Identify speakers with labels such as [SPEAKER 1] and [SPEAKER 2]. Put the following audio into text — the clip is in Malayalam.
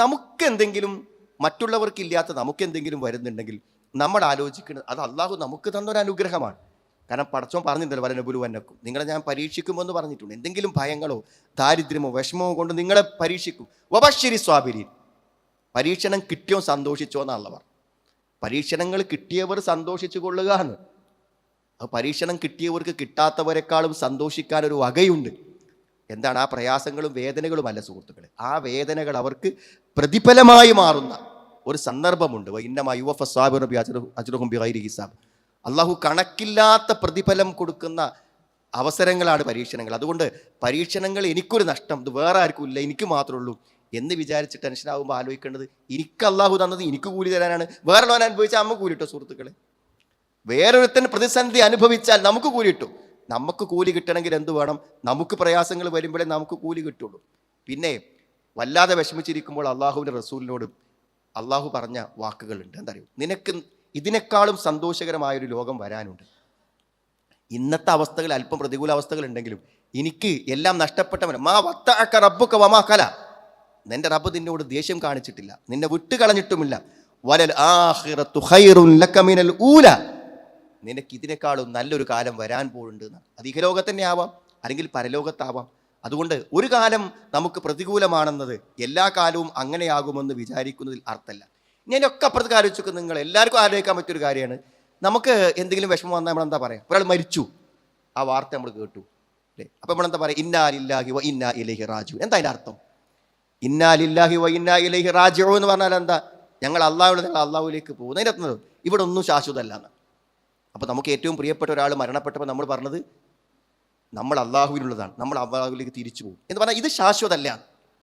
[SPEAKER 1] നമുക്കെന്തെങ്കിലും മറ്റുള്ളവർക്കില്ലാത്ത നമുക്കെന്തെങ്കിലും വരുന്നുണ്ടെങ്കിൽ നമ്മൾ ആലോചിക്കുന്നത് അത് അള്ളാഹു നമുക്ക് തന്നൊരു അനുഗ്രഹമാണ്. കാരണം പടച്ചോൻ പറഞ്ഞിട്ടുണ്ടല്ലോ, വലനബുലുവന്നക്കും, നിങ്ങളെ ഞാൻ പരീക്ഷിക്കുമെന്ന് പറഞ്ഞിട്ടുണ്ട്. എന്തെങ്കിലും ഭയങ്ങളോ ദാരിദ്ര്യമോ വിഷമമോ കൊണ്ട് നിങ്ങളെ പരീക്ഷിക്കും. വബശ്ശിരി സ്വാബിരീൻ, പരീക്ഷണം കിട്ടിയോ സന്തോഷിച്ചോ എന്നുള്ള പറഞ്ഞു. പരീക്ഷണങ്ങൾ കിട്ടിയവർ സന്തോഷിച്ചു കൊള്ളുക എന്ന്. അത് പരീക്ഷണം കിട്ടിയവർക്ക് കിട്ടാത്തവരെക്കാളും സന്തോഷിക്കാനൊരു വകയുണ്ട്. എന്താണ്? ആ പ്രയാസങ്ങളും വേദനകളും അല്ല സുഹൃത്തുക്കളെ, ആ വേദനകൾ അവർക്ക് പ്രതിഫലമായി മാറുന്ന ഒരു സന്ദർഭമുണ്ട്. അള്ളാഹു കണക്കില്ലാത്ത പ്രതിഫലം കൊടുക്കുന്ന അവസരങ്ങളാണ് പരീക്ഷണങ്ങൾ. അതുകൊണ്ട് പരീക്ഷണങ്ങൾ എനിക്കൊരു നഷ്ടം, ഇത് വേറെ ആർക്കും ഇല്ല, എനിക്ക് മാത്രമേ ഉള്ളൂ എന്ന് വിചാരിച്ച് ടെൻഷനാകുമ്പോൾ ആലോചിക്കേണ്ടത്, എനിക്ക് അള്ളാഹു തന്നത് എനിക്ക് കൂലി തരാനാണ്. വേറെ ലോൻ അനുഭവിച്ചാൽ അമ്മ കൂലിട്ടോ സുഹൃത്തുക്കളെ. വേറൊരുത്തൻ പ്രതിസന്ധി അനുഭവിച്ചാൽ നമുക്ക് കൂലി കിട്ടും. നമുക്ക് കൂലി കിട്ടണമെങ്കിൽ എന്ത് വേണം? നമുക്ക് പ്രയാസങ്ങൾ വരുമ്പോഴേ നമുക്ക് കൂലി കിട്ടുള്ളൂ. പിന്നെ വല്ലാതെ വിഷമിച്ചിരിക്കുമ്പോൾ അള്ളാഹുവിൻ്റെ റസൂലിനോട് അള്ളാഹു പറഞ്ഞ വാക്കുകളുണ്ട്. എന്താ അറിയോ? നിനക്ക് ഇതിനേക്കാളും സന്തോഷകരമായൊരു ലോകം വരാനുണ്ട്. ഇന്നത്തെ അവസ്ഥകൾ അല്പം പ്രതികൂല അവസ്ഥകൾ ഉണ്ടെങ്കിലും എനിക്ക് എല്ലാം നഷ്ടപ്പെട്ടവൻ മാ വത്തഅക റബ്ബുക വമാ കല, നിന്റെ റബ്ബ് നിന്നോട് ദേഷ്യം കാണിച്ചിട്ടില്ല, നിന്നെ വിട്ടുകളഞ്ഞിട്ടുമില്ല. വലൽ ആഖിറത്തു ഖൈറുൻ ലക മിനൽ ഊല, നിനക്ക് ഇതിനേക്കാളും നല്ലൊരു കാലം വരാൻ പോകുന്നുണ്ട്. അത് ഇഹലോകത്ത് തന്നെ ആവാം, അല്ലെങ്കിൽ പരലോകത്താവാം. അതുകൊണ്ട് ഒരു കാലം നമുക്ക് പ്രതികൂലമാണെന്നത് എല്ലാ കാലവും അങ്ങനെയാകുമെന്ന് വിചാരിക്കുന്നതിൽ അർത്ഥമല്ല. ഞാനൊക്കെ അപ്പുറത്ത് ആലോചിച്ചൊക്കെ നിങ്ങൾ എല്ലാവർക്കും ആലോചിക്കാൻ പറ്റിയൊരു കാര്യമാണ്. നമുക്ക് എന്തെങ്കിലും വിഷമം വന്നാൽ നമ്മളെന്താ പറയുക? ഒരാൾ മരിച്ചു, ആ വാർത്ത നമ്മൾ കേട്ടു അല്ലേ? അപ്പം നമ്മളെന്താ പറയുക? ഇന്നാ ലില്ലാഹി വ ഇന്നാ ഇലൈഹി റാജിഊൻ. എന്താ അതിൻ്റെ അർത്ഥം? ഇന്നാ ലില്ലാഹി വ ഇന്നാ ഇലൈഹി റാജിഊൻ എന്ന് പറഞ്ഞാൽ എന്താ? ഞങ്ങൾ അള്ളാഹുവിലേക്ക് പോകും. അതിൻ്റെ അർത്ഥം ഇവിടെ ഒന്നും ശാശ്വതമല്ല എന്ന്. അപ്പോൾ നമുക്ക് ഏറ്റവും പ്രിയപ്പെട്ട ഒരാൾ മരണപ്പെട്ടപ്പോൾ നമ്മൾ പറഞ്ഞത് നമ്മൾ അള്ളാഹുവിനുള്ളതാണ്, നമ്മൾ അള്ളാഹുവിലേക്ക് തിരിച്ചു പോകും എന്ന് പറഞ്ഞാൽ ഇത് ശാശ്വതമല്ല.